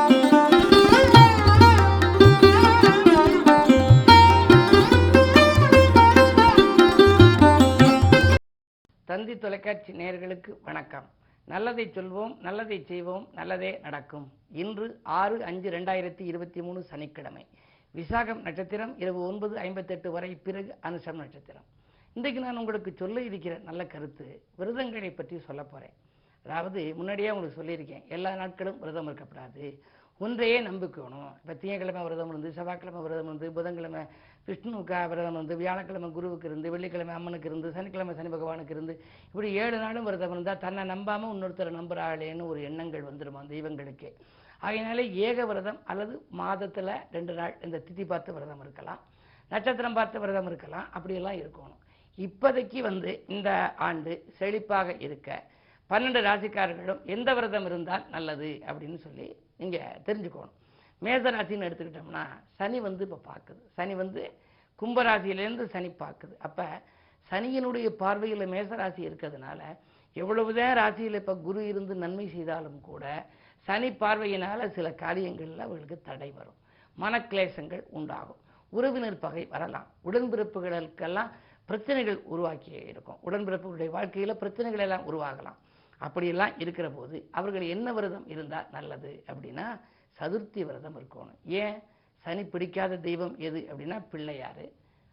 தந்தி தொலைக்காட்சி நேயர்களுக்கு வணக்கம். நல்லதை சொல்வோம், நல்லதை செய்வோம், நல்லதே நடக்கும். இன்று 6/5/2023 சனிக்கிழமை. விசாகம் நட்சத்திரம் இரவு 9:58 வரை, பிறகு அனுஷம் நட்சத்திரம். இன்றைக்கு நான் உங்களுக்கு சொல்ல இருக்கிற நல்ல கருத்து விரதங்களை பற்றி சொல்ல போகிறேன். அதாவது முன்னாடியே உங்களுக்கு சொல்லியிருக்கேன், எல்லா நாட்களும் விரதம் இருக்கப்படாது, ஒன்றையே நம்பிக்கணும். இப்போ திங்கக்கிழமை விரதம் இருந்து, செவ்வாய்க்கிழமை விரதம் இருந்து, புதன்கிழமை விஷ்ணுவுக்கு விரதம் இருந்து, வியாழக்கிழமை குருவுக்கு இருந்து, வெள்ளிக்கிழமை அம்மனுக்கு இருந்து, சனிக்கிழமை சனி பகவானுக்கு இருந்து, இப்படி 7 நாளும் விரதம் இருந்தால் தன்னை நம்பாமல் இன்னொருத்தரை நம்புறாளேன்னு ஒரு எண்ணங்கள் வந்துடுமா தெய்வங்களுக்கே. அதனால ஏக விரதம் அல்லது மாதத்தில் 2 நாள் இந்த திதி பார்த்து விரதம் இருக்கலாம், நட்சத்திரம் பார்த்து விரதம் இருக்கலாம், அப்படியெல்லாம் இருக்கணும். இப்போதைக்கு இந்த ஆண்டு செழிப்பாக இருக்க 12 ராசிக்காரர்களும் எந்த விரதம் இருந்தால் நல்லது அப்படின்னு சொல்லி நீங்கள் தெரிஞ்சுக்கணும். மேசராசின்னு எடுத்துக்கிட்டோம்னா சனி இப்போ பார்க்குது. சனி கும்பராசியிலேருந்து சனி பார்க்குது. அப்போ சனியினுடைய பார்வையில் மேசராசி இருக்கிறதுனால எவ்வளவுதான் ராசியில் இப்போ குரு இருந்து நன்மை செய்தாலும் கூட சனி பார்வையினால் சில காரியங்களில் அவர்களுக்கு தடை வரும், மனக்லேசங்கள் உண்டாகும், உறவினர் பகை வரலாம், உடன்பிறப்புகளுக்கெல்லாம் பிரச்சனைகள் உருவாக்கி இருக்கும், உடன்பிறப்புகளுடைய வாழ்க்கையில் பிரச்சனைகள் எல்லாம் உருவாகலாம். அப்படியெல்லாம் இருக்கிற போது அவர்கள் என்ன விரதம் இருந்தால் நல்லது அப்படின்னா சதுர்த்தி விரதம் இருக்கணும். ஏன்? சனி பிடிக்காத தெய்வம் எது அப்படின்னா பிள்ளையார்,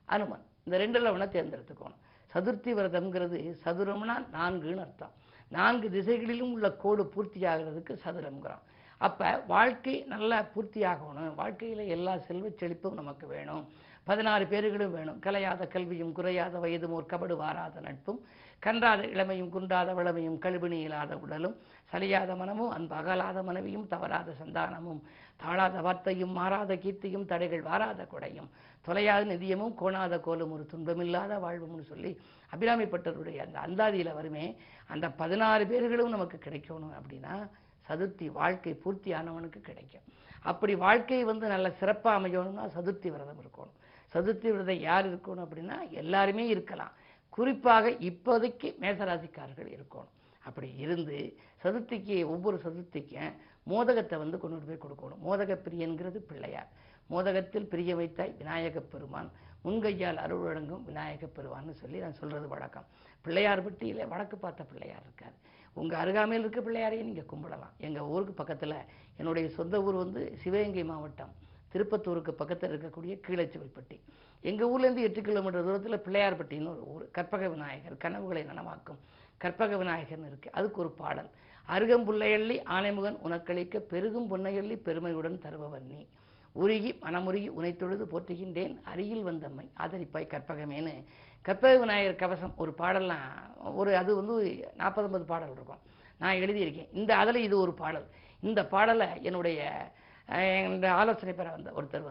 அனுமன். இந்த 2ல் ஒன்றா தேர்ந்தெடுத்துக்கணும். சதுர்த்தி விரதம்ங்கிறது சதுரம்னா 4ன்னு அர்த்தம். 4 திசைகளிலும் உள்ள கோடு பூர்த்தி ஆகிறதுக்கு சதுரம்ங்கிறோம். அப்போ வாழ்க்கை நல்லா பூர்த்தி ஆகணும், வாழ்க்கையில் எல்லா செல்வ செழிப்பும் நமக்கு வேணும், 16 பேர்களும் வேணும், கலையாத கல்வியும் குறையாத வயதும் ஒரு கபடு வாராத நட்பும் கன்றாத இளமையும் குன்றாத வளமையும் கழுவினி இல்லாத உடலும் சலியாத மனமும் அன்பகலாத மனைவியும் தவறாத சந்தானமும் தாழாத வார்த்தையும் மாறாத கீர்த்தியும் தடைகள் வாராத கொடையும் தொலையாத நிதியமும் கோணாத கோலும் ஒரு துன்பமில்லாத வாழ்வும்னு சொல்லி அபிராமிப்பட்டருடைய அந்த அந்தாதியில் வருமே, அந்த 16 பேர்களும் நமக்கு கிடைக்கணும் அப்படின்னா சதுர்த்தி வாழ்க்கை பூர்த்தியானவனுக்கு கிடைக்கும். அப்படி வாழ்க்கை நல்ல சிறப்பாக அமையணும்னா சதுர்த்தி விரதம் இருக்கணும். சதுர்த்தி விரதம் யார் இருக்கணும் அப்படின்னா எல்லாருமே இருக்கலாம், குறிப்பாக இப்போதைக்கு மேசராசிக்காரர்கள் இருக்கணும். அப்படி இருந்து சதுர்த்திக்கு ஒவ்வொரு சதுர்த்திக்கும் மோதகத்தை கொண்டு போய் கொடுக்கணும். மோதக பிரியன்கிறது பிள்ளையார். மோதகத்தில் பிரிய வைத்தாய் விநாயக பெருமான், முன்கையால் அருள் வழங்கும் விநாயக பெருமான்னு சொல்லி நான் சொல்கிறது வழக்கம். பிள்ளையார் பட்டியில் வடக்கு பார்த்த பிள்ளையார் இருக்கார். உங்கள் அருகாமையில் இருக்க பிள்ளையாரையும் நீங்கள் கும்பிடலாம். எங்கள் ஊருக்கு பக்கத்தில் என்னுடைய சொந்த ஊர் சிவகங்கை மாவட்டம் திருப்பத்தூருக்கு பக்கத்தில் இருக்கக்கூடிய கீழச்சிவல்பட்டி. எங்கள் ஊர்லேருந்து 8 கிலோமீட்டர் தூரத்தில் பிள்ளையார்பட்டின்னு ஒரு ஊர். கற்பக விநாயகர், கனவுகளை நனவாக்கும் கற்பக விநாயகர்னு இருக்குது. அதுக்கு ஒரு பாடல், அருகம்புள்ளையள்ளி ஆனைமுகன் உனக்களிக்க பெருகும் பொன்னையள்ளி பெருமையுடன் தருபவன் நீ, உருகி மனமுருகி உனைத்தொழுது போற்றுகின்றேன் அருகில் வந்தம்மை ஆதரிப்பாய் கற்பகமேனு கற்பக விநாயகர் கவசம் ஒரு பாடல்லாம் அது 40-50 பாடல் இருக்கும், நான் எழுதியிருக்கேன். அதில் இது ஒரு பாடல். இந்த பாடலை என்னுடைய ஆலோசனை பெற ஒருத்தர்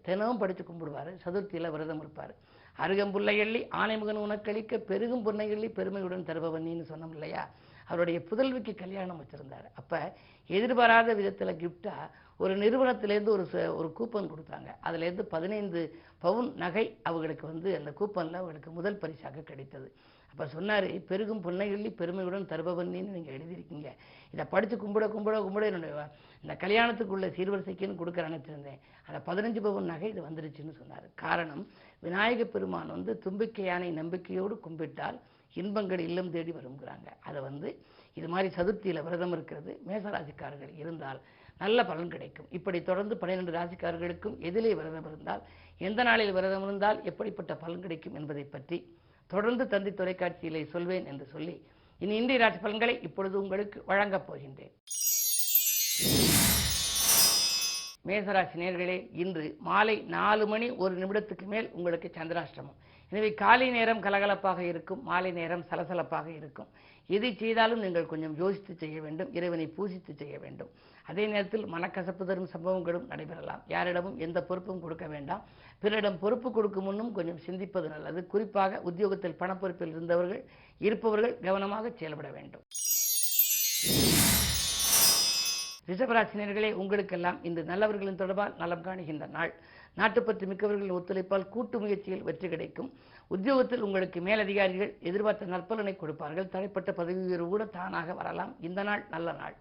தினமும் படித்து கும்பிடுவார், சதுர்த்தியில் விரதம் இருப்பார். அருகம்புள்ளையள்ளி ஆனைமுகன் உனக்களிக்க பெருகும் பொன்னையள்ளி பெருமையுடன் தருபவன்னின்னு சொன்னோம் இல்லையா. அவருடைய புதல்விக்கு கல்யாணம் வச்சுருந்தார். அப்போ எதிர்பாராத விதத்தில் கிஃப்டாக ஒரு நிறுவனத்திலேருந்து ஒரு கூப்பன் கொடுத்தாங்க. அதுலேருந்து 15 பவுன் நகை அவங்களுக்கு அந்த கூப்பனில் அவங்களுக்கு முதல் பரிசாக கிடைத்தது. அப்போ சொன்னார், பெருகும் பொன்னையள்ளி பெருமையுடன் தருபவன்னின்னு நீங்கள் எழுதியிருக்கீங்க, இதை படித்து கும்பிட கும்பிட கும்பிட என்னுடைய இந்த கல்யாணத்துக்குள்ள சீர்வரிசைக்குன்னு கொடுக்க நினைச்சிருந்தேன், அந்த 15 பவுன் நகை இது வந்துருச்சுன்னு சொன்னார். காரணம், விநாயக பெருமான் தும்பிக்கையானை நம்பிக்கையோடு கும்பிட்டால் இன்பங்கள் இல்லம் தேடி வருங்கிறாங்க. அதை இது மாதிரி சதுர்த்தியில் விரதம் இருக்கிறது மேசராசிக்காரர்கள் இருந்தால் நல்ல பலன் கிடைக்கும். இப்படி தொடர்ந்து 12 ராசிக்காரர்களுக்கும் எதிலே விரதம் இருந்தால், எந்த நாளில் விரதம் இருந்தால் எப்படிப்பட்ட பலன் கிடைக்கும் என்பதை பற்றி தொடர்ந்து தந்தி தொலைக்காட்சியிலே சொல்வேன் என்று சொல்லி இன்றைய ராசி பலன்களை இப்பொழுது உங்களுக்கு வழங்கப் போகின்றேன். மேசராசி நேயர்களே, இன்று மாலை 4 மணி 1 நிமிடத்துக்கு மேல் உங்களுக்கு சந்திராஷ்டமம். எனவே காலை நேரம் கலகலப்பாக இருக்கும், மாலை நேரம் சலசலப்பாக இருக்கும். எதை செய்தாலும் நீங்கள் கொஞ்சம் யோசித்து செய்ய வேண்டும், இறைவனை பூசித்து செய்ய வேண்டும். அதே நேரத்தில் மனக்கசப்பு தரும் சம்பவங்களும் நடைபெறலாம். யாரிடமும் எந்த பொறுப்பும் கொடுக்க வேண்டாம். பிறரிடம் பொறுப்பு கொடுக்கும் முன்னும் கொஞ்சம் சிந்திப்பது நல்லது. குறிப்பாக உத்தியோகத்தில் பணப்பொறுப்பில் இருப்பவர்கள் கவனமாக செயல்பட வேண்டும். ரிஷபராசினியர்களே, உங்களுக்கெல்லாம் இந்த நல்லவர்களின் தொடர்பால் நலம் காணுகின்ற நாள். நாட்டுப்பற்று மிக்கவர்களின் ஒத்துழைப்பால் கூட்டு முயற்சியில் வெற்றி கிடைக்கும். உத்தியோகத்தில் உங்களுக்கு மேலதிகாரிகள் எதிர்பார்த்த நற்பலனை கொடுப்பார்கள். தடைப்பட்ட பதவி உயர்வு கூட தானாக வரலாம். இந்த நாள் நல்ல நாள்.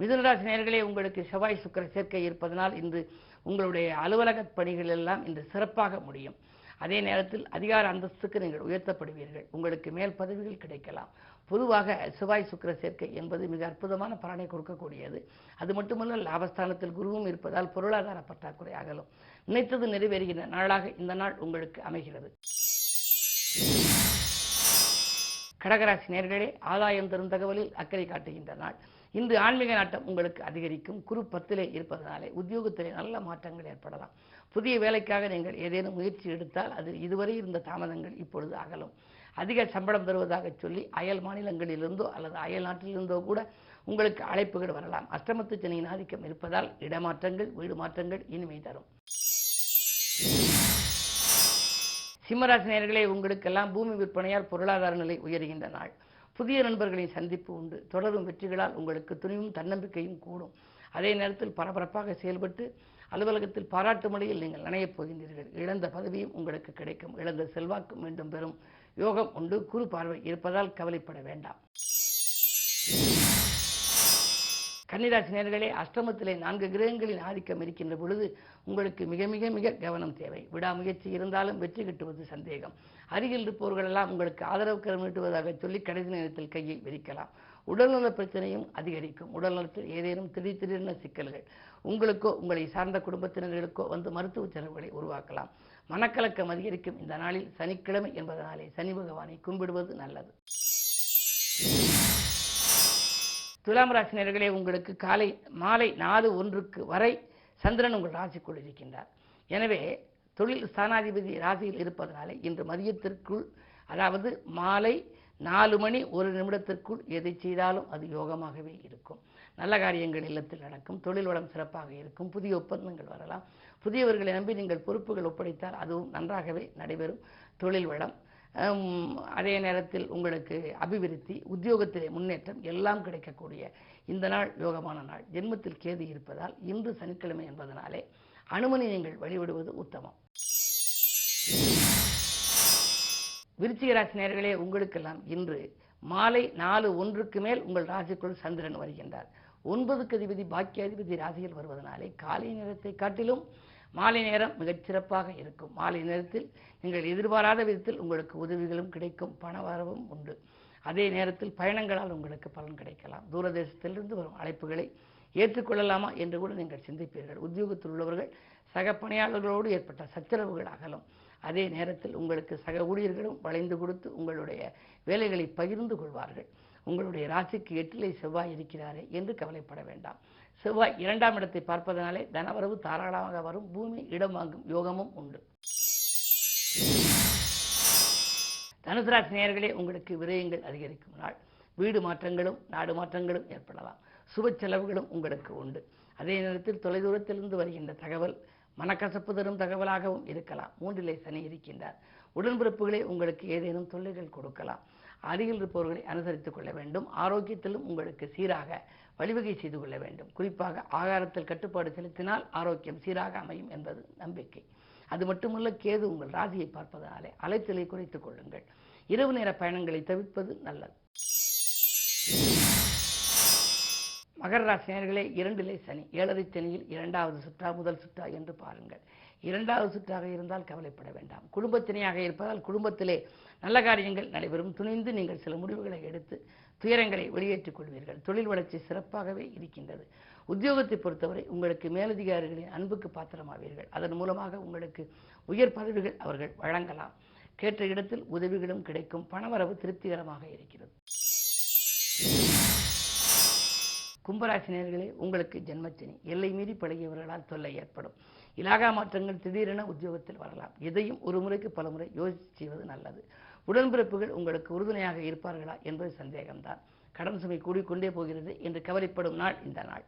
மிதுனராசி நேயர்களே, உங்களுக்கு செவ்வாய் சுக்கிர சேர்க்கை இருப்பதனால் இன்று உங்களுடைய அலுவலக பணிகள் எல்லாம் இன்று சிறப்பாக முடியும். அதே நேரத்தில் அதிகார அந்தஸ்துக்கு நீங்கள் உயர்த்தப்படுவீர்கள். உங்களுக்கு மேல் பதவிகள் கிடைக்கலாம். பொதுவாக செவ்வாய் சுக்கிர சேர்க்கை என்பது மிக அற்புதமான பலனை கொடுக்கக்கூடியது. அது மட்டுமல்ல, லாபஸ்தானத்தில் குருவும் இருப்பதால் பொருளாதார பற்றாக்குறை அகலும். நினைத்தது நிறைவேறுகின்ற நாளாக இந்த நாள் உங்களுக்கு அமைகிறது. கடகராசி நேயர்களே, ஆதாயம் தரும் தகவலில் அக்கறை காட்டுகின்ற நாள். இன்று ஆன்மீக நாட்டம் உங்களுக்கு அதிகரிக்கும். குரு 10லே இருப்பதனாலே உத்தியோகத்திலே நல்ல மாற்றங்கள் ஏற்படலாம். புதிய வேலைக்காக நீங்கள் ஏதேனும் முயற்சி எடுத்தால் அது இதுவரை இருந்த தாமதங்கள் இப்பொழுது அகலும். அதிக சம்பளம் தருவதாக சொல்லி அயல் மாநிலங்களிலிருந்தோ அல்லது அயல் நாட்டிலிருந்தோ கூட உங்களுக்கு அழைப்புகள் வரலாம். அஷ்டமத்து சனியின் ஆதிக்கம் இருப்பதால் இடமாற்றங்கள், வீடு மாற்றங்கள் இனிமை தரும். சிம்மராசி நேயர்களே, உங்களுக்கெல்லாம் பூமி விற்பனையால் பொருளாதார நிலை உயர்கின்ற நாள். புதிய நண்பர்களின் சந்திப்பு உண்டு. தொடரும் வெற்றிகளால் உங்களுக்கு துணிவும் தன்னம்பிக்கையும் கூடும். அதே நேரத்தில் பரபரப்பாக செயல்பட்டு அலுவலகத்தில் பாராட்டு மழையில் நீங்கள் நனையப் போகின்றீர்கள். இழந்த பதவியும் உங்களுக்கு கிடைக்கும். இழந்த செல்வாக்கு மீண்டும் பெறும் யோகம் உண்டு. குரு பார்வை இருப்பதால் கவலைப்பட வேண்டாம். கன்னிராசி நேயர்களே, அஷ்டமத்திலே 4 கிரகங்களின் ஆதிக்கம் இருக்கின்ற பொழுது உங்களுக்கு மிக மிக மிக கவனம் தேவை. விடாமுயற்சி இருந்தாலும் வெற்றி கிட்டுவது சந்தேகம். அருகில் இருப்பவர்களெல்லாம் உங்களுக்கு ஆதரவு கரம் நீட்டுவதாக சொல்லி கடைசி நேரத்தில் கையை விரிக்கலாம். உடல்நல பிரச்சனையும் அதிகரிக்கும். உடல்நலத்தில் ஏதேனும் திடீரென சிக்கல்கள் உங்களுக்கோ உங்களை சார்ந்த குடும்பத்தினர்களுக்கோ வந்து மருத்துவ செலவுகளை உருவாக்கலாம். மனக்கலக்கம் அதிகரிக்கும் இந்த நாளில் சனிக்கிழமை என்பதனாலே சனி பகவானை கும்பிடுவது நல்லது. துலாம் ராசி நேயர்களே, உங்களுக்கு மாலை 4:01 வரை சந்திரன் உங்கள் ராசிக்குள் இருக்கின்றார். எனவே தொழில் ஸ்தானாதிபதி ராசியில் இருப்பதனாலே இன்று மதியத்திற்குள், அதாவது மாலை 4:01 எதை செய்தாலும் அது யோகமாகவே இருக்கும். நல்ல காரியங்கள் இல்லத்தில் நடக்கும். தொழில் வளம் சிறப்பாக இருக்கும். புதிய ஒப்பந்தங்கள் வரலாம். புதியவர்களை நம்பி நீங்கள் பொறுப்புகள் ஒப்படைத்தால் அதுவும் நன்றாகவே நடைபெறும். தொழில் வளம், அதே நேரத்தில் உங்களுக்கு அபிவிருத்தி, உத்தியோகத்திலே முன்னேற்றம் எல்லாம் கிடைக்கக்கூடிய இந்த நாள் யோகமான நாள். ஜென்மத்தில் கேது இருப்பதால் இன்று சனிக்கிழமை என்பதனாலே அனுமனை நீங்கள் வழிபடுவது உத்தமம். விருச்சிக ராசி நேயர்களே, உங்களுக்கெல்லாம் இன்று மாலை 4:01 மேல் உங்கள் ராசிக்குள் சந்திரன் வருகின்றார். 9க்கு அதிபதி பாக்கியாதிபதி ராசியில் வருவதனாலே காலை நேரத்தை காட்டிலும் மாலை நேரம் மிகச்சிறப்பாக இருக்கும். மாலை நேரத்தில் நீங்கள் எதிர்பாராத விதத்தில் உங்களுக்கு உதவிகளும் கிடைக்கும். பண வரவும் உண்டு. அதே நேரத்தில் பயணங்களால் உங்களுக்கு பலன் கிடைக்கலாம். தூரதேசத்திலிருந்து வரும் அழைப்புகளை ஏற்றுக்கொள்ளலாமா என்று கூட நீங்கள் சிந்திப்பீர்கள். உத்தியோகத்தில் உள்ளவர்கள் சக பணியாளர்களோடு ஏற்பட்ட சச்சரவுகள் அகலும். அதே நேரத்தில் உங்களுக்கு சக ஊழியர்களும் வளைந்து கொடுத்து உங்களுடைய வேலைகளை பகிர்ந்து கொள்வார்கள். உங்களுடைய ராசிக்கு 8லே செவ்வாய் இருக்கிறாரே என்று கவலைப்பட வேண்டாம். செவ்வாய் 2ஆம் இடத்தை பார்ப்பதனாலே தனவரவு தாராளமாக வரும். பூமி இடம் வாங்கும் யோகமும் உண்டு. தனுசு ராசி நேயர்களே, உங்களுக்கு விரயங்கள் அதிகரிக்கும் நாள். வீடு மாற்றங்களும் நாடு மாற்றங்களும் ஏற்படலாம். சுப செலவுகளும் உங்களுக்கு உண்டு. அதே நேரத்தில் தொலைதூரத்திலிருந்து வருகின்ற தகவல் மனக்கசப்பு தரும் தகவலாகவும் இருக்கலாம். 3லே சனி இருக்கின்றார். உடன்பிறப்புகளே உங்களுக்கு ஏதேனும் தொல்லைகள் கொடுக்கலாம். அருகில் இருப்பவர்களை அனுசரித்துக் கொள்ள வேண்டும். ஆரோக்கியத்திலும் உங்களுக்கு சீராக வழிவகை செய்து கொள்ள வேண்டும். குறிப்பாக ஆகாரத்தில் கட்டுப்பாடு செலுத்தினால் ஆரோக்கியம் சீராக அமையும் என்பது நம்பிக்கை. அது மட்டுமல்ல, கேது உங்கள் ராசியை பார்ப்பதனாலே அலைச்சலை குறைத்துக் கொள்ளுங்கள். இரவு நேர பயணங்களை தவிர்ப்பது நல்லது. மகர ராசி நேயர்களே, 2லே சனி, 7ரை சனியில் 2வது சுற்றா முதல் சுற்றா என்று பாருங்கள். 2வது சுற்றாக இருந்தால் கவலைப்பட வேண்டாம். குடும்பத்தினையாக இருப்பதால் குடும்பத்திலே நல்ல காரியங்கள் நடைபெறும். துணிந்து நீங்கள் சில முடிவுகளை எடுத்து துயரங்களை வெளியேற்றிக் கொள்வீர்கள். தொழில் வளர்ச்சி சிறப்பாகவே இருக்கின்றது. உத்தியோகத்தை பொறுத்தவரை உங்களுக்கு மேலதிகாரிகளின் அன்புக்கு பாத்திரமாவீர்கள். அதன் மூலமாக உங்களுக்கு உயர் பதவிகள் அவர்கள் வழங்கலாம். கேட்ட இடத்தில் உதவிகளும் கிடைக்கும். பணவரவு திருப்திகரமாக இருக்கிறது. கும்பராசி நேயர்களே, உங்களுக்கு ஜென்மச்சனி. எல்லை மீறி பழகியவர்களால் தொல்லை ஏற்படும். இலாகா மாற்றங்கள் திடீரென உத்தியோகத்தில் வரலாம். எதையும் ஒரு முறைக்கு பல முறை யோசித்து செய்வது நல்லது. உடன்பிறப்புகள் உங்களுக்கு உறுதுணையாக இருப்பார்களா என்பது சந்தேகம்தான். கடன் சுமை கூடிக்கொண்டே போகிறது என்று கவலைப்படும் நாள் இந்த நாள்.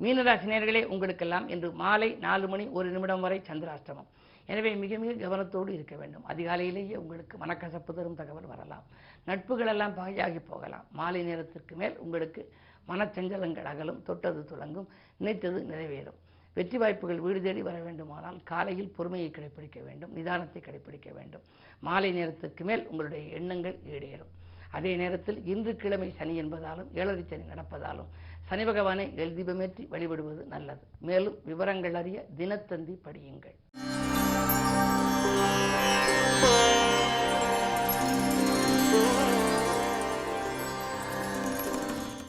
மீனராசி நேயர்களே, உங்களுக்கெல்லாம் இன்று மாலை 4:01 வரை சந்திராஷ்டமம். எனவே மிக மிக கவனத்தோடு இருக்க வேண்டும். அதிகாலையிலேயே உங்களுக்கு மனக்கசப்பு தரும் தகவல் வரலாம். நட்புகள் எல்லாம் பகையாகி போகலாம். மாலை நேரத்திற்கு மேல் உங்களுக்கு மனச்சஞ்சலங்கள் அகலும். தொட்டது துளங்கும். நினைத்தது நிறைவேறும். வெற்றி வாய்ப்புகள் வீடு தேடி வர வேண்டுமானால் காலையில் பொறுமையை கடைபிடிக்க வேண்டும். நிதானத்தை கடைபிடிக்க வேண்டும். மாலை நேரத்திற்கு மேல் உங்களுடைய எண்ணங்கள் ஈடேறும். அதே நேரத்தில் இன்று கிழமை சனி என்பதாலும் 7.5 சனி நடப்பதாலும் சனி பகவானை எழுதீபமேற்றி வழிபடுவது நல்லது. மேலும் விவரங்கள் அறிய தினத்தந்தி படியுங்கள்.